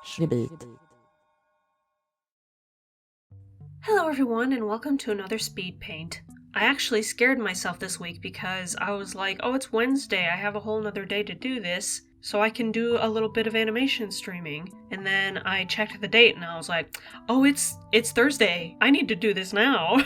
RWBY. Hello everyone and welcome to another speed paint. I actually scared myself this week because I was like, oh, it's Wednesday, I have a whole nother day to do this, so I can do a little bit of animation streaming. And then I checked the date and I was like, oh, it's Thursday, I need to do this now.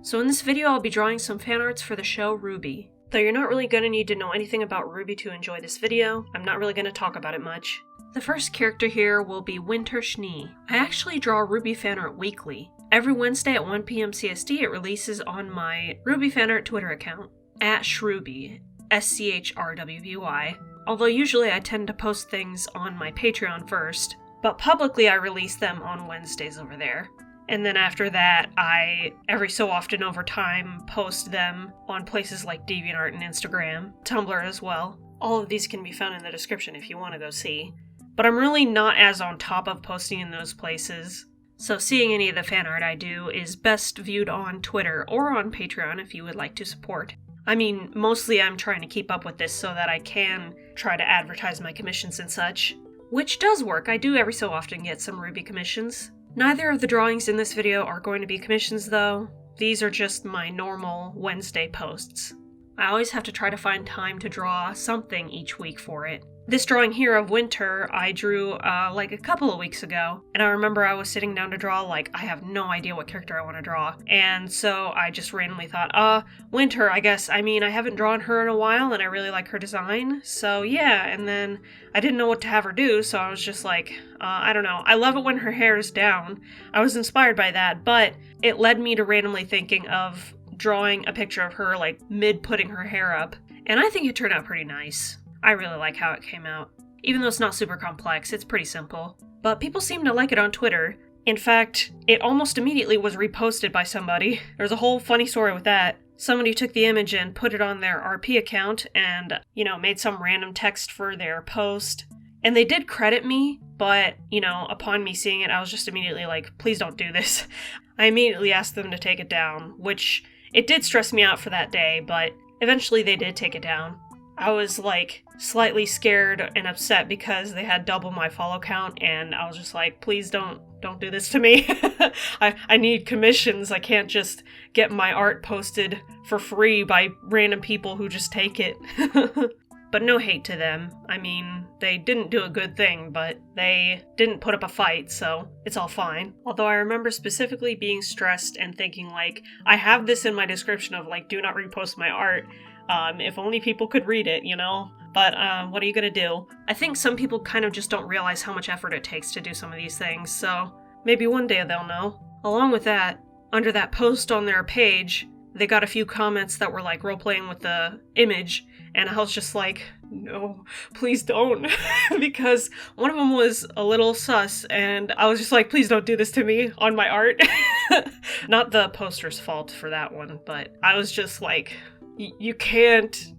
So in this video I'll be drawing some fan arts for the show RWBY. Though you're not really going to need to know anything about RWBY to enjoy this video, I'm not really going to talk about it much. The first character here will be Winter Schnee. I actually draw RWBY Fanart weekly. Every Wednesday at 1 p.m. CST it releases on my RWBY Fanart Twitter account, @SCHRWBY, SCHRWBY. Although usually I tend to post things on my Patreon first, but publicly I release them on Wednesdays over there. And then after that, I, every so often over time, post them on places like DeviantArt and Instagram, Tumblr as well. All of these can be found in the description if you want to go see. But I'm really not as on top of posting in those places, so seeing any of the fan art I do is best viewed on Twitter or on Patreon if you would like to support. I mean, mostly I'm trying to keep up with this so that I can try to advertise my commissions and such. Which does work, I do every so often get some RWBY commissions. Neither of the drawings in this video are going to be commissions though. These are just my normal Wednesday posts. I always have to try to find time to draw something each week for it. This drawing here of Winter I drew like a couple of weeks ago, and I remember I was sitting down to draw like I have no idea what character I want to draw, and so I just randomly thought, Winter, I guess. I mean, I haven't drawn her in a while and I really like her design, so yeah, and then I didn't know what to have her do, so I was just like, I don't know. I love it when her hair is down. I was inspired by that, but it led me to randomly thinking of drawing a picture of her like mid-putting her hair up, and I think it turned out pretty nice. I really like how it came out. Even though it's not super complex, it's pretty simple. But people seem to like it on Twitter. In fact, it almost immediately was reposted by somebody. There's a whole funny story with that. Somebody took the image and put it on their RP account and, made some random text for their post. And they did credit me, but, upon me seeing it, I was just immediately like, please don't do this. I immediately asked them to take it down, which it did stress me out for that day, but eventually they did take it down. I was like slightly scared and upset because they had double my follow count, and I was just like, please don't do this to me. I need commissions. I can't just get my art posted for free by random people who just take it. But no hate to them. I mean, they didn't do a good thing, but they didn't put up a fight, so it's all fine. Although I remember specifically being stressed and thinking like, I have this in my description of like, do not repost my art. If only people could read it, But what are you gonna do? I think some people kind of just don't realize how much effort it takes to do some of these things, so maybe one day they'll know. Along with that, under that post on their page, they got a few comments that were like role-playing with the image, and I was just like, no, please don't. Because one of them was a little sus, and I was just like, please don't do this to me on my art. Not the poster's fault for that one, but I was just like, you can't.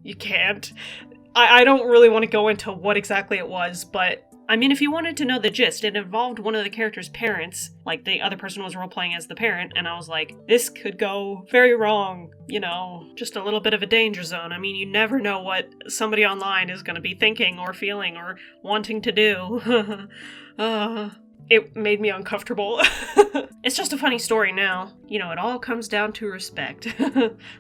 I don't really want to go into what exactly it was, but I mean, if you wanted to know the gist, it involved one of the character's parents, like the other person was role-playing as the parent, and I was like, this could go very wrong, just a little bit of a danger zone. I mean, you never know what somebody online is going to be thinking or feeling or wanting to do. It made me uncomfortable. It's just a funny story now. It all comes down to respect.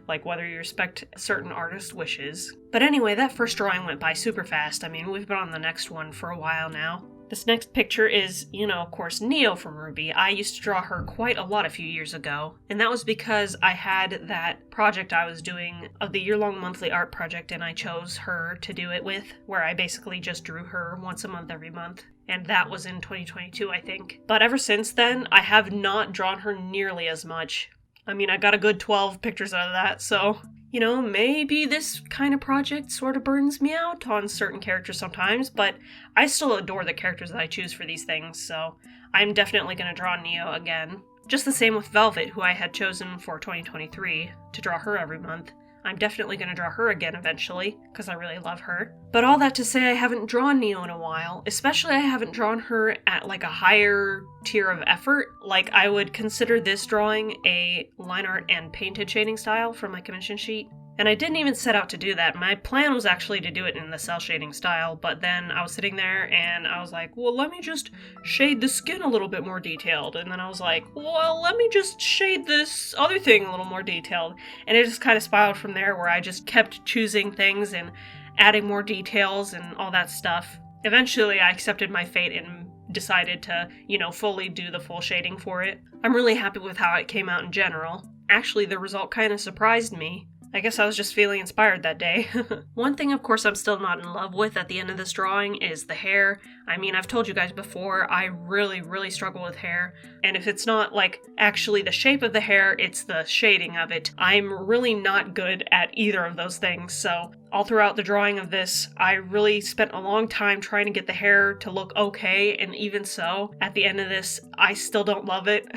Like whether you respect certain artists' wishes. But anyway, that first drawing went by super fast. I mean, we've been on the next one for a while now. This next picture is, of course, Neo from RWBY. I used to draw her quite a lot a few years ago, and that was because I had that project I was doing of the year-long monthly art project, and I chose her to do it with, where I basically just drew her once a month every month. And that was in 2022, I think. But ever since then, I have not drawn her nearly as much. I mean, I got a good 12 pictures out of that, so maybe this kind of project sort of burns me out on certain characters sometimes, but I still adore the characters that I choose for these things, so I'm definitely going to draw Neo again. Just the same with Velvet, who I had chosen for 2023 to draw her every month. I'm definitely going to draw her again eventually, because I really love her. But all that to say, I haven't drawn Neo in a while. Especially I haven't drawn her at like a higher tier of effort. Like I would consider this drawing a line art and painted shading style from my commission sheet. And I didn't even set out to do that. My plan was actually to do it in the cell shading style, but then I was sitting there and I was like, well, let me just shade the skin a little bit more detailed. And then I was like, well, let me just shade this other thing a little more detailed. And it just kind of spiraled from there, where I just kept choosing things and adding more details and all that stuff. Eventually, I accepted my fate and decided to, fully do the full shading for it. I'm really happy with how it came out in general. Actually, the result kind of surprised me. I guess I was just feeling inspired that day. One thing, of course, I'm still not in love with at the end of this drawing is the hair. I mean, I've told you guys before, I really, really struggle with hair. And if it's not, actually the shape of the hair, it's the shading of it. I'm really not good at either of those things. So all throughout the drawing of this, I really spent a long time trying to get the hair to look okay. And even so, at the end of this, I still don't love it.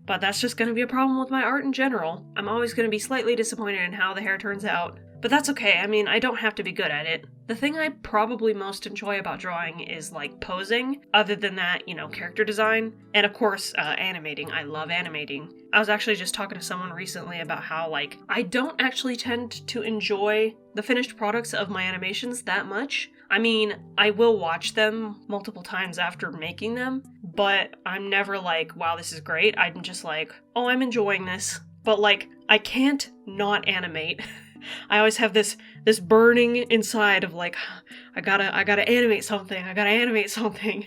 But that's just going to be a problem with my art in general. I'm always going to be slightly disappointed in how the hair turns out. But that's okay, I mean, I don't have to be good at it. The thing I probably most enjoy about drawing is, posing. Other than that, character design. And of course, animating. I love animating. I was actually just talking to someone recently about how, I don't actually tend to enjoy the finished products of my animations that much. I mean, I will watch them multiple times after making them, but I'm never like, wow, this is great. I'm just like, oh, I'm enjoying this. But, I can't not animate. I always have this burning inside of I gotta animate something.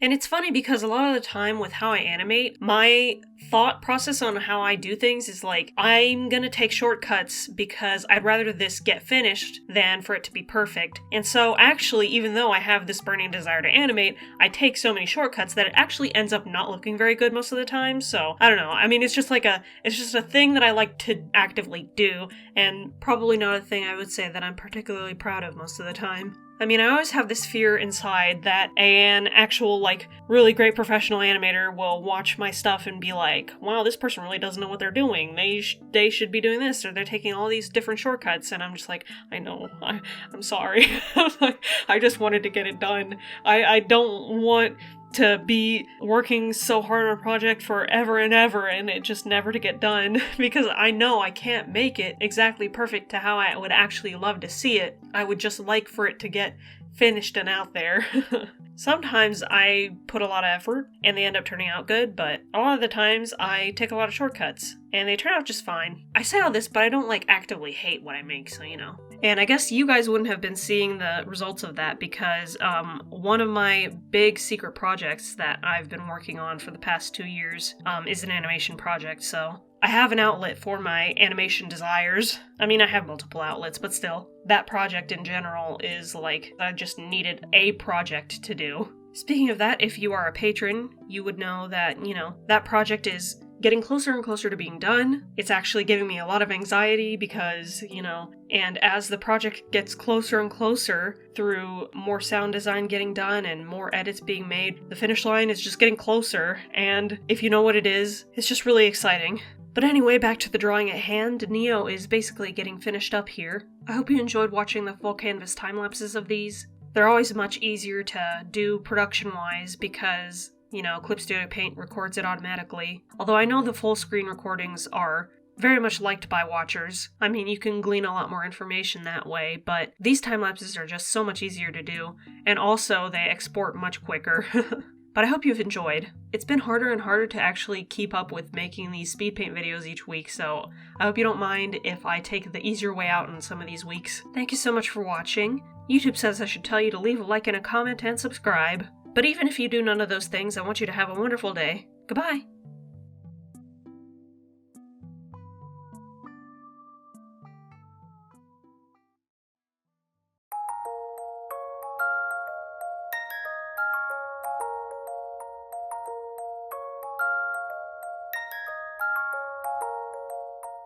And it's funny because a lot of the time with how I animate, my thought process on how I do things is I'm gonna take shortcuts because I'd rather this get finished than for it to be perfect. And so actually, even though I have this burning desire to animate, I take so many shortcuts that it actually ends up not looking very good most of the time. So I don't know. I mean, it's just a thing that I like to actively do, and probably not a thing I would say that I'm particularly proud of most of the time. I mean, I always have this fear inside that an actual, really great professional animator will watch my stuff and be like, wow, this person really doesn't know what they're doing. They should be doing this, or they're taking all these different shortcuts. And I'm just like, I know, I'm sorry. I just wanted to get it done. I don't want to be working so hard on a project forever and ever and it just never to get done, because I know I can't make it exactly perfect to how I would actually love to see it. I would just like for it to get finished and out there. Sometimes I put a lot of effort and they end up turning out good, but a lot of the times I take a lot of shortcuts and they turn out just fine. I say all this, but I don't actively hate what I make, so And I guess you guys wouldn't have been seeing the results of that because one of my big secret projects that I've been working on for the past 2 years is an animation project, so I have an outlet for my animation desires. I mean, I have multiple outlets, but still, that project in general is I just needed a project to do. Speaking of that, if you are a patron, you would know that, that project is getting closer and closer to being done. It's actually giving me a lot of anxiety because, and as the project gets closer and closer through more sound design getting done and more edits being made, the finish line is just getting closer, and if you know what it is, it's just really exciting. But anyway, back to the drawing at hand, Neo is basically getting finished up here. I hope you enjoyed watching the full canvas time-lapses of these. They're always much easier to do production-wise because, Clip Studio Paint records it automatically. Although I know the full screen recordings are very much liked by watchers. I mean, you can glean a lot more information that way, but these time-lapses are just so much easier to do, and also they export much quicker. But I hope you've enjoyed. It's been harder and harder to actually keep up with making these speed paint videos each week, so I hope you don't mind if I take the easier way out in some of these weeks. Thank you so much for watching. YouTube says I should tell you to leave a like and a comment and subscribe. But even if you do none of those things, I want you to have a wonderful day. Goodbye!